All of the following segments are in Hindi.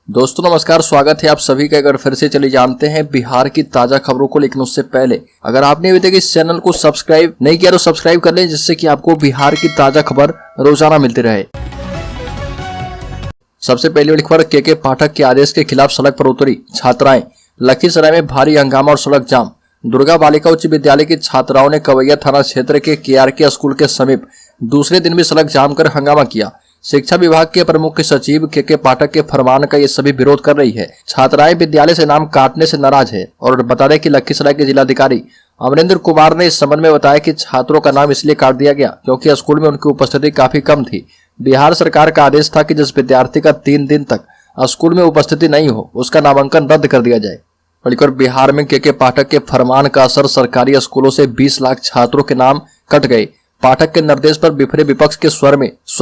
दोस्तों नमस्कार, स्वागत है आप सभी का। अगर फिर से चलिए जानते हैं बिहार की ताजा खबरों को, लेकिन उससे पहले अगर आपने अभी तक इस चैनल को सब्सक्राइब नहीं किया तो सब्सक्राइब कर लें, जिससे कि आपको बिहार की ताजा खबर रोजाना मिलती रहे। सबसे पहली बड़ी खबर, के पाठक के आदेश के खिलाफ सड़क पर उतरी छात्राएं। लखीसराय में भारी हंगामा और सड़क जाम। दुर्गा बालिका उच्च विद्यालय की छात्राओं ने कवैया थाना क्षेत्र के KRK स्कूल के समीप दूसरे दिन भी सड़क जाम कर हंगामा किया। शिक्षा विभाग के प्रमुख सचिव के पाठक के फरमान का ये सभी विरोध कर रही है। छात्राएं विद्यालय से नाम काटने से नाराज है। और बता दें कि लखीसराय के जिलाधिकारी अमरेंद्र कुमार ने इस संबंध में बताया कि छात्रों का नाम इसलिए काट दिया गया क्योंकि स्कूल में उनकी उपस्थिति काफी कम थी। बिहार सरकार का आदेश था कि जिस विद्यार्थी का 3 दिन तक स्कूल में उपस्थिति नहीं हो उसका नामांकन रद्द कर दिया जाए। बल्कि बिहार में के पाठक के फरमान का असर, सरकारी स्कूलों से 20 लाख छात्रों के नाम कट गए। पाठक के निर्देश पर बिफरे विपक्ष के स्वर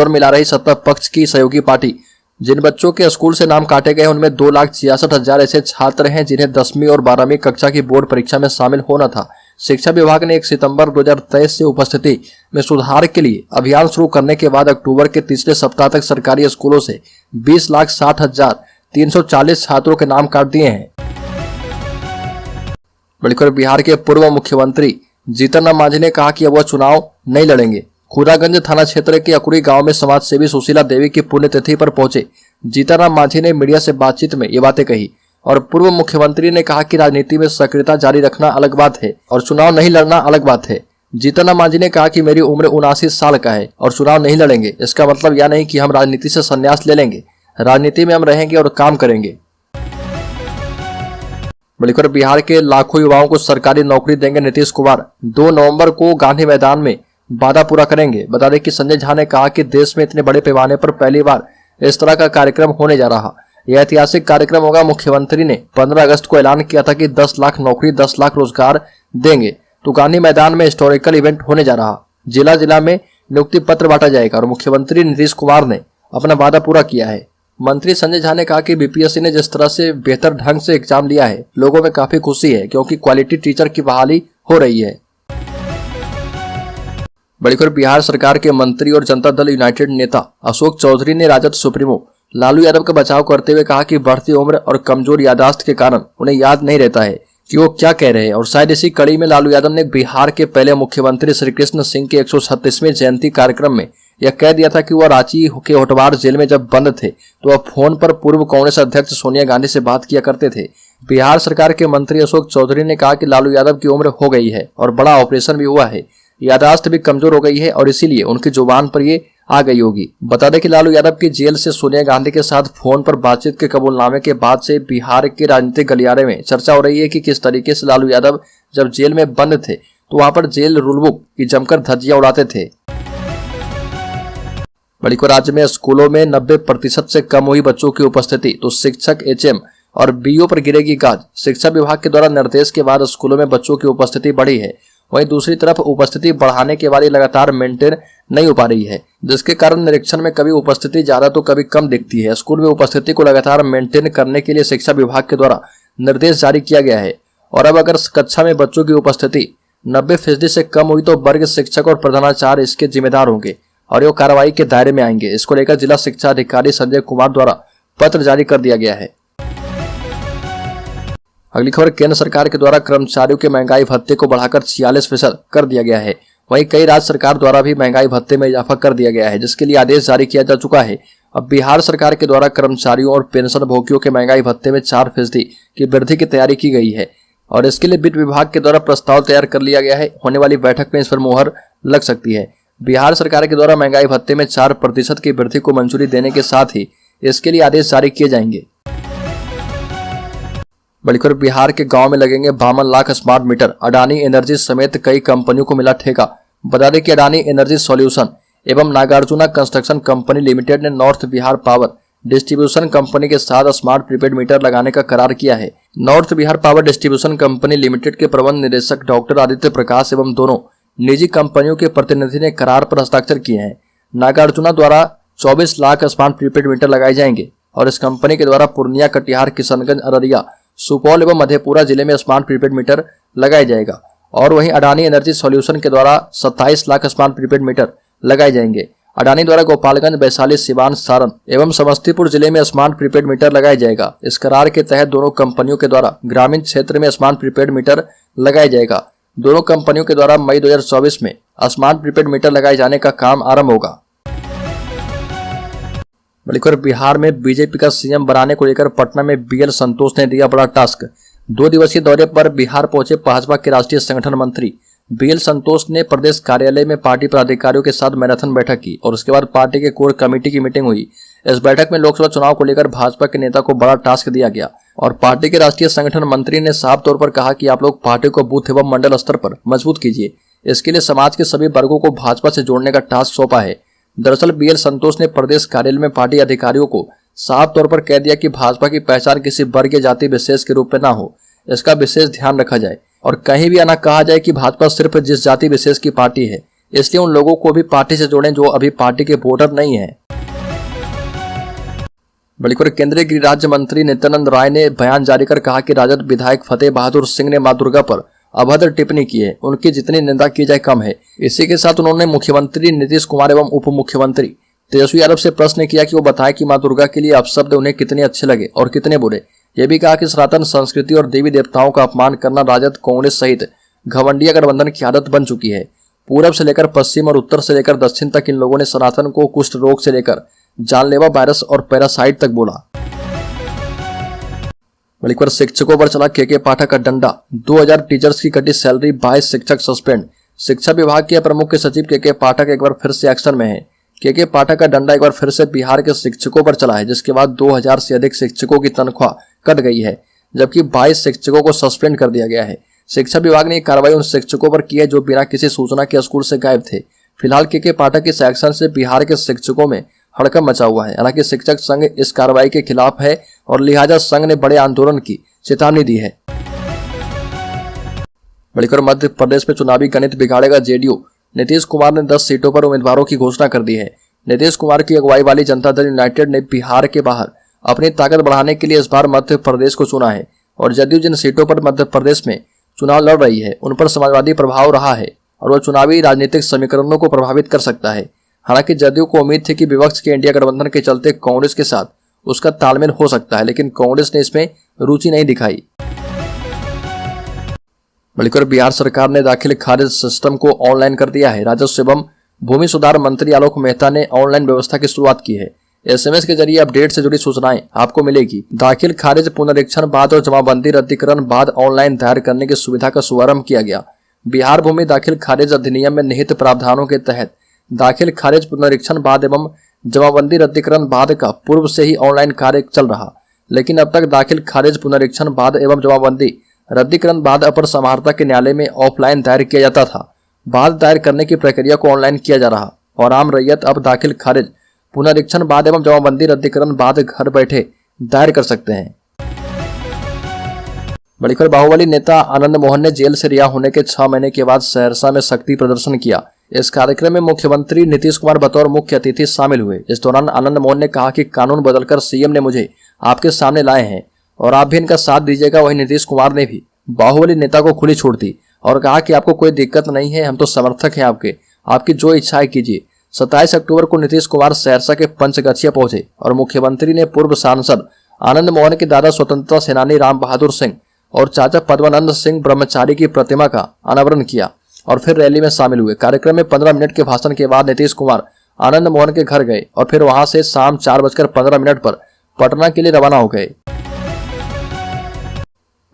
मिला रही सत्ता पक्ष की सहयोगी पार्टी। जिन बच्चों के स्कूल से नाम काटे गए उनमें 2,66,000 ऐसे छात्र हैं जिन्हें 10वीं और 12वीं कक्षा की बोर्ड परीक्षा में शामिल होना था। शिक्षा विभाग ने 1 सितंबर 2023 से उपस्थिति में सुधार के लिए अभियान शुरू करने के बाद अक्टूबर के तीसरे सप्ताह तक सरकारी स्कूलों से 20,60,340 छात्रों के नाम काट दिए हैं। बल्कि बिहार के पूर्व मुख्यमंत्री जीतन राम मांझी ने कहा कि अब वह चुनाव नहीं लड़ेंगे। खुदागंज थाना क्षेत्र के अकुरी गांव में समाज सेवी सुशीला देवी की पुण्यतिथि पर पहुंचे जीतन राम मांझी ने मीडिया से बातचीत में ये बातें कही। और पूर्व मुख्यमंत्री ने कहा कि राजनीति में सक्रियता जारी रखना अलग बात है और चुनाव नहीं लड़ना अलग बात है। जीतन राम मांझी ने कहा कि मेरी उम्र 79 साल का है और चुनाव नहीं लड़ेंगे। इसका मतलब यह नहीं कि हम राजनीति से संन्यास ले लेंगे। राजनीति में हम रहेंगे और काम करेंगे। बल्कि बिहार के लाखों युवाओं को सरकारी नौकरी देंगे नीतीश कुमार। 2 नवंबर को गांधी मैदान में वादा पूरा करेंगे। बता दें कि संजय झा ने कहा कि देश में इतने बड़े पैमाने पर पहली बार इस तरह का कार्यक्रम होने जा रहा। यह ऐतिहासिक कार्यक्रम होगा। मुख्यमंत्री ने 15 अगस्त को ऐलान किया था कि 10 लाख नौकरी, 10 लाख रोजगार देंगे। तो गांधी मैदान में हिस्टोरिकल इवेंट होने जा रहा। जिला जिला में नियुक्ति पत्र बांटा जाएगा और मुख्यमंत्री नीतीश कुमार ने अपना वादा पूरा किया है। मंत्री संजय झा ने कहा कि BPSC ने जिस तरह से बेहतर ढंग से एग्जाम लिया है, लोगों में काफी खुशी है क्योंकि क्वालिटी टीचर की बहाली हो रही है। बड़ी बिहार सरकार के मंत्री और जनता दल यूनाइटेड नेता अशोक चौधरी ने राजद सुप्रीमो लालू यादव का बचाव करते हुए कहा कि बढ़ती उम्र और कमजोर याददाश्त के कारण उन्हें याद नहीं रहता है कि वो क्या कह रहे हैं। और शायद इसी कड़ी में लालू यादव ने बिहार के पहले मुख्यमंत्री श्री कृष्ण सिंह के 136वें जयंती कार्यक्रम में यह कह दिया था कि वह रांची के होटवार जेल में जब बंद थे तो वह फोन पर पूर्व कांग्रेस अध्यक्ष सोनिया गांधी से बात किया करते थे। बिहार सरकार के मंत्री अशोक चौधरी ने कहा कि लालू यादव की उम्र हो गई है और बड़ा ऑपरेशन भी हुआ है, याददाश्त भी कमजोर हो गई है और इसीलिए उनकी जुबान पर ये आ गई होगी। बता दें कि लालू यादव की जेल से सोनिया गांधी के साथ फोन पर बातचीत के कबूलनामे के बाद से बिहार के राजनीतिक गलियारे में चर्चा हो रही है कि किस तरीके से लालू यादव जब जेल में बंद थे तो वहां पर जेल रूलबुक की जमकर धज्जियां उड़ाते थे। बड़ी को राज्य में स्कूलों में 90% से कम हुई बच्चों की उपस्थिति तो शिक्षक HM और BO पर गिरेगी गाज। शिक्षा विभाग के द्वारा निर्देश के बाद स्कूलों में बच्चों की उपस्थिति बढ़ी है। वहीं दूसरी तरफ उपस्थिति बढ़ाने के बाद लगातार मेंटेन नहीं हो पा रही है, जिसके कारण निरीक्षण में कभी उपस्थिति ज्यादा तो कभी कम दिखती है। स्कूल में उपस्थिति को लगातार मेंटेन करने के लिए शिक्षा विभाग के द्वारा निर्देश जारी किया गया है। और अब अगर कक्षा में बच्चों की उपस्थिति 90% से कम हुई तो वर्ग शिक्षक और प्रधानाचार्य इसके जिम्मेदार होंगे और ये कार्रवाई के दायरे में आएंगे। इसको लेकर जिला शिक्षा अधिकारी संजय कुमार द्वारा पत्र जारी कर दिया गया है। अगली खबर, केंद्र सरकार के द्वारा कर्मचारियों के महंगाई भत्ते को बढ़ाकर 46% कर दिया गया है। वहीं कई राज्य सरकार द्वारा भी महंगाई भत्ते में इजाफा कर दिया गया है, जिसके लिए आदेश जारी किया जा चुका है। अब बिहार सरकार के द्वारा कर्मचारियों और पेंशन भोगियों के महंगाई भत्ते में 4% की वृद्धि की तैयारी की गई है और इसके लिए वित्त विभाग के द्वारा प्रस्ताव तैयार कर लिया गया है। होने वाली बैठक में इस पर मुहर लग सकती है। बिहार सरकार के द्वारा महंगाई भत्ते में 4% की वृद्धि को मंजूरी देने के साथ ही इसके लिए आदेश जारी किए जाएंगे। बल्कि बिहार के गांव में लगेंगे 52 lakh smart meter. Adani energy समेत कई कंपनियों को मिला ठेका। बता दें कि अडानी एनर्जी सॉल्यूशन एवं नागार्जुना कंस्ट्रक्शन कंपनी लिमिटेड ने north Bihar power distribution company के साथ स्मार्ट प्रीपेड मीटर लगाने का करार किया है। North Bihar power distribution company limited के प्रबंध निदेशक डॉक्टर आदित्य प्रकाश एवं दोनों निजी कंपनियों के प्रतिनिधि ने करार पर हस्ताक्षर किए हैं। नागार्जुना द्वारा 24 लाख स्मार्ट प्रीपेड मीटर लगाए जाएंगे और इस कंपनी के द्वारा पूर्णिया, कटिहार, किशनगंज, अररिया, सुपौल एवं मधेपुरा जिले में स्मार्ट प्रीपेड मीटर लगाया जाएगा। और वहीं अडानी एनर्जी सॉल्यूशन के द्वारा 27 लाख स्मार्ट प्रीपेड मीटर लगाए जाएंगे अडानी द्वारा गोपालगंज, वैशाली, सिवान, सारण एवं समस्तीपुर जिले में स्मार्ट प्रीपेड मीटर लगाया जाएगा। इस करार के तहत दोनों कंपनियों के द्वारा ग्रामीण क्षेत्र में स्मार्ट प्रीपेड मीटर लगाया जाएगा। दोनों कंपनियों के द्वारा मई 2024 में स्मार्ट प्रीपेड मीटर लगाए जाने का काम आरंभ होगा। बल्कि बिहार में बीजेपी का सीएम बनाने को लेकर पटना में बीएल संतोष ने दिया बड़ा टास्क। 2 दिवसीय दौरे पर बिहार पहुंचे भाजपा के राष्ट्रीय संगठन मंत्री बीएल संतोष ने प्रदेश कार्यालय में पार्टी पदाधिकारियों के साथ मैराथन बैठक की और उसके बाद पार्टी के कोर कमेटी की मीटिंग हुई। इस बैठक में लोकसभा चुनाव को लेकर भाजपा के नेता को बड़ा टास्क दिया गया और पार्टी के राष्ट्रीय संगठन मंत्री ने साफ तौर पर कहा कि आप लोग पार्टी को बूथ एवं मंडल स्तर पर मजबूत कीजिए। इसके लिए समाज के सभी वर्गों को भाजपा से जोड़ने का टास्क सौंपा है। दरअसल बीएल संतोष ने प्रदेश कार्यालय में पार्टी अधिकारियों को साफ तौर पर कह दिया कि भाजपा की पहचान किसी वर्ग या जाति विशेष के रूप में ना हो, इसका विशेष ध्यान रखा जाए और कहीं भी आना कहा जाए कि भाजपा सिर्फ जिस जाति विशेष की पार्टी है, इसलिए उन लोगों को भी पार्टी से जोड़ें जो अभी पार्टी के वोटर नहीं है। बल्कि केंद्रीय गृह राज्य मंत्री नित्यानंद राय ने बयान जारी कर कहा कि राजद विधायक फतेह बहादुर सिंह ने मां दुर्गा पर अभद्र टिप्पणी की है, उनकी जितनी निंदा की जाए कम है। इसी के साथ उन्होंने मुख्यमंत्री नीतीश कुमार एवं उप मुख्यमंत्री तेजस्वी यादव से प्रश्न किया कि वो बताएं कि मां दुर्गा के लिए अपशब्द उन्हें कितने अच्छे लगे और कितने बुरे। ये भी कहा कि सनातन संस्कृति और देवी देवताओं का अपमान करना राजद, कांग्रेस सहित घमंडिया गठबंधन की आदत बन चुकी है। पूरब से लेकर पश्चिम और उत्तर से लेकर दक्षिण तक इन लोगों ने सनातन को कुष्ठ रोग से लेकर जानलेवा वायरस और पैरासाइट तक बोला। बल्कि शिक्षकों पर चला के पाठक का डंडा। 2000 टीचर्स की कटी सैलरी, 22 शिक्षक सस्पेंड। शिक्षा विभाग के प्रमुख सचिव के पाठक एक बार फिर से एक्शन में है। के पाठक का डंडा एक बार फिर से बिहार के शिक्षकों पर चला है, जिसके बाद 2000 से अधिक शिक्षकों की तनख्वाह कट गई है, जबकि 22 शिक्षकों को सस्पेंड कर दिया गया है। शिक्षा विभाग ने कार्रवाई उन शिक्षकों पर की है जो बिना किसी सूचना के स्कूल से गायब थे। फिलहाल के पाठक इस एक्शन से बिहार के शिक्षकों में हड़कंप मचा हुआ है। हालांकि शिक्षक संघ इस कार्रवाई के खिलाफ है और लिहाजा संघ ने बड़े आंदोलन की चेतावनी दी है। बल्कि मध्य प्रदेश में चुनावी गणित बिगाड़ेगा जेडीयू। नीतीश कुमार ने 10 सीटों पर उम्मीदवारों की घोषणा कर दी है। नीतीश कुमार की अगुवाई वाली जनता दल यूनाइटेड ने बिहार के बाहर अपनी ताकत बढ़ाने के लिए इस बार मध्य प्रदेश को चुना है और जदयू जिन सीटों पर मध्य प्रदेश में चुनाव लड़ रही है उन पर समाजवादी प्रभाव रहा है और वह चुनावी राजनीतिक समीकरणों को प्रभावित कर सकता है। हालांकि जदयू को उम्मीद थी कि विपक्ष के इंडिया गठबंधन के चलते कांग्रेस के साथ उसका तालमेल हो सकता है, लेकिन कांग्रेस ने इसमें रुचि नहीं दिखाई। बल्कि बिहार सरकार ने दाखिल खारिज सिस्टम को ऑनलाइन कर दिया है। राजस्व एवं भूमि सुधार मंत्री आलोक मेहता ने ऑनलाइन व्यवस्था की शुरुआत की है। एसएमएस के जरिए अपडेट से जुड़ी सूचनाएं आपको मिलेगी। दाखिल खारिज, पुनरीक्षण बाद और जमाबंदी रद्दीकरण बाद ऑनलाइन दायर करने की सुविधा का शुभारंभ किया गया। बिहार भूमि दाखिल खारिज अधिनियम में निहित प्रावधानों के तहत दाखिल खारिज, पुनरीक्षण बाद एवं जमाबंदी रद्दीकरण बाद का पूर्व से ही ऑनलाइन कार्य चल रहा, लेकिन अब तक दाखिल खारिज, पुनरीक्षण बाद एवं जमाबंदी रद्दीकरण बाद अपर समाहर्ता के न्यायालय में ऑफलाइन दायर किया जाता था। बाद दायर करने की प्रक्रिया को ऑनलाइन किया जा रहा और आम रैयत अब दाखिल खारिज, पुनरीक्षण बाद एवं जमाबंदी रद्दीकरण बाद घर बैठे दायर कर सकते हैं। बड़ी खबर, बाहुबली नेता आनंद मोहन ने जेल से रिहा होने के 6 महीने के बाद सहरसा में शक्ति प्रदर्शन किया। इस कार्यक्रम में मुख्यमंत्री नीतीश कुमार बतौर मुख्य अतिथि शामिल हुए। इस दौरान आनंद मोहन ने कहा कि कानून बदलकर सीएम ने मुझे आपके सामने लाए हैं और आप भी इनका साथ दीजिएगा। वहीं नीतीश कुमार ने भी बाहुबली नेता को खुली छूट दी और कहा कि आपको कोई दिक्कत नहीं है, हम तो समर्थक हैं आपकी जो इच्छाएं कीजिए। 27 अक्टूबर को नीतीश कुमार सहरसा के पंचगछिया पहुंचे और मुख्यमंत्री ने पूर्व सांसद आनंद मोहन के दादा स्वतंत्रता सेनानी राम बहादुर सिंह और चाचा पद्मानंद सिंह ब्रह्मचारी की प्रतिमा का अनावरण किया और फिर रैली में शामिल हुए। कार्यक्रम में 15 मिनट के भाषण के बाद नीतीश कुमार आनंद मोहन के घर गए और फिर वहां से शाम 4:15 पर पटना के लिए रवाना हो गए।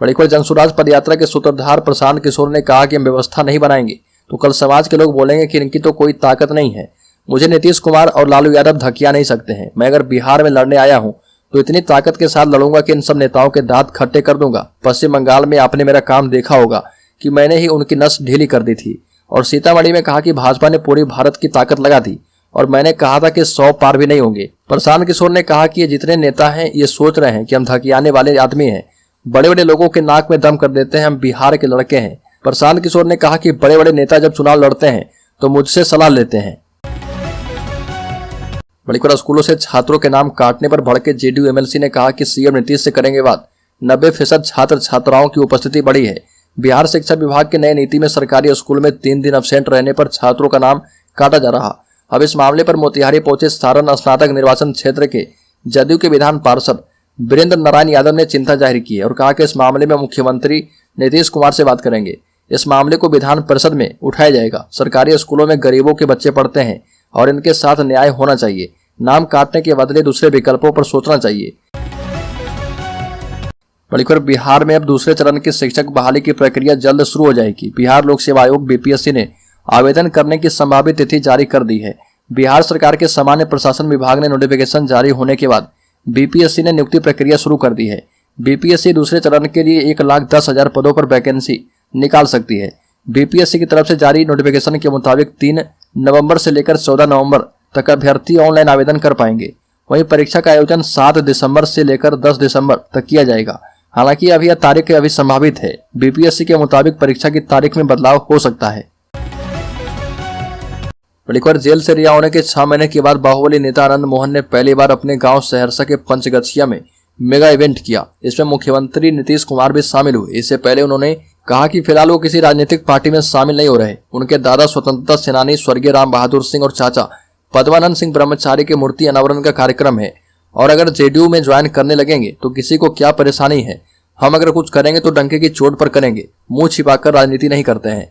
बड़ी खबर, जनसुराज पदयात्रा के सूत्रधार प्रशांत किशोर ने कहा कि हम व्यवस्था नहीं बनाएंगे तो कल समाज के लोग बोलेंगे कि इनकी तो कोई ताकत नहीं है। मुझे नीतीश कुमार और लालू यादव धकिया नहीं सकते हैं। मैं अगर बिहार में लड़ने आया हूं तो इतनी ताकत के साथ लड़ूंगा कि इन सब नेताओं के दांत खट्टे कर दूंगा। पश्चिम बंगाल में आपने मेरा काम देखा होगा कि मैंने ही उनकी नस ढीली कर दी थी और सीतामढ़ी में कहा कि भाजपा ने पूरी भारत की ताकत लगा दी और मैंने कहा था कि 100 पार भी नहीं होंगे। प्रशांत किशोर ने कहा कि ये जितने नेता हैं ये सोच रहे हैं कि हम धकियाने वाले आदमी हैं, बड़े बड़े लोगों के नाक में दम कर देते हैं, हम बिहार के लड़के हैं। प्रशांत किशोर ने कहा कि बड़े बड़े नेता जब चुनाव लड़ते हैं तो मुझसे सलाह लेते हैं। बड़ी खबर, स्कूलों से छात्रों के नाम काटने पर भड़के जेडीयू एमएलसी ने कहा कि सीएम नीतीश से करेंगे बात। 90% छात्र छात्राओं की उपस्थिति बढ़ी है। बिहार शिक्षा विभाग के नई नीति में सरकारी स्कूल में 3 दिन अब्सेंट रहने पर छात्रों का नाम काटा जा रहा। अब इस मामले पर मोतिहारी पहुंचे सारण स्नातक निर्वाचन क्षेत्र के जदयू के विधान पार्षद वीरेंद्र नारायण यादव ने चिंता जाहिर की है और कहा कि इस मामले में मुख्यमंत्री नीतीश कुमार से बात करेंगे। इस मामले को विधान परिषद में उठाया जाएगा। सरकारी स्कूलों में गरीबों के बच्चे पढ़ते हैं और इनके साथ न्याय होना चाहिए। नाम काटने के बदले दूसरे विकल्पों पर सोचना चाहिए। बड़ी खबर, बिहार में अब दूसरे चरण की शिक्षक बहाली की प्रक्रिया जल्द शुरू हो जाएगी। बिहार लोक सेवा आयोग बीपीएससी ने आवेदन करने की संभावित तिथि जारी कर दी है। बिहार सरकार के सामान्य प्रशासन विभाग ने नोटिफिकेशन जारी होने के बाद बीपीएससी ने नियुक्ति प्रक्रिया शुरू कर दी है। बीपीएससी दूसरे चरण के लिए 1,10,000 पदों पर वैकेंसी निकाल सकती है। बीपीएससी की तरफ से जारी नोटिफिकेशन के मुताबिक 3 नवंबर से लेकर 14 नवंबर तक अभ्यर्थी ऑनलाइन आवेदन कर पाएंगे। वहीं परीक्षा का आयोजन 7 दिसंबर से लेकर 10 दिसंबर तक किया जाएगा। हालांकि अभी यह तारीख अभी संभावित है। बीपीएससी के मुताबिक परीक्षा की तारीख में बदलाव हो सकता है। बड़ी खबर, जेल से रिहा होने के 6 महीने के बाद बाहुबली नेता आनंद मोहन ने पहली बार अपने गांव सहरसा के पंचगछिया में मेगा इवेंट किया। इसमें मुख्यमंत्री नीतीश कुमार भी शामिल हुए। इससे पहले उन्होंने कहा कि फिलहाल वो किसी राजनीतिक पार्टी में शामिल नहीं हो रहे। उनके दादा स्वतंत्रता सेनानी स्वर्गीय राम बहादुर सिंह और चाचा पद्मानंद सिंह ब्रह्मचारी की मूर्ति अनावरण का कार्यक्रम है और अगर जेडीयू में ज्वाइन करने लगेंगे तो किसी को क्या परेशानी है। हम अगर कुछ करेंगे तो डंके की चोट पर करेंगे, मुंह छिपाकर राजनीति नहीं करते हैं।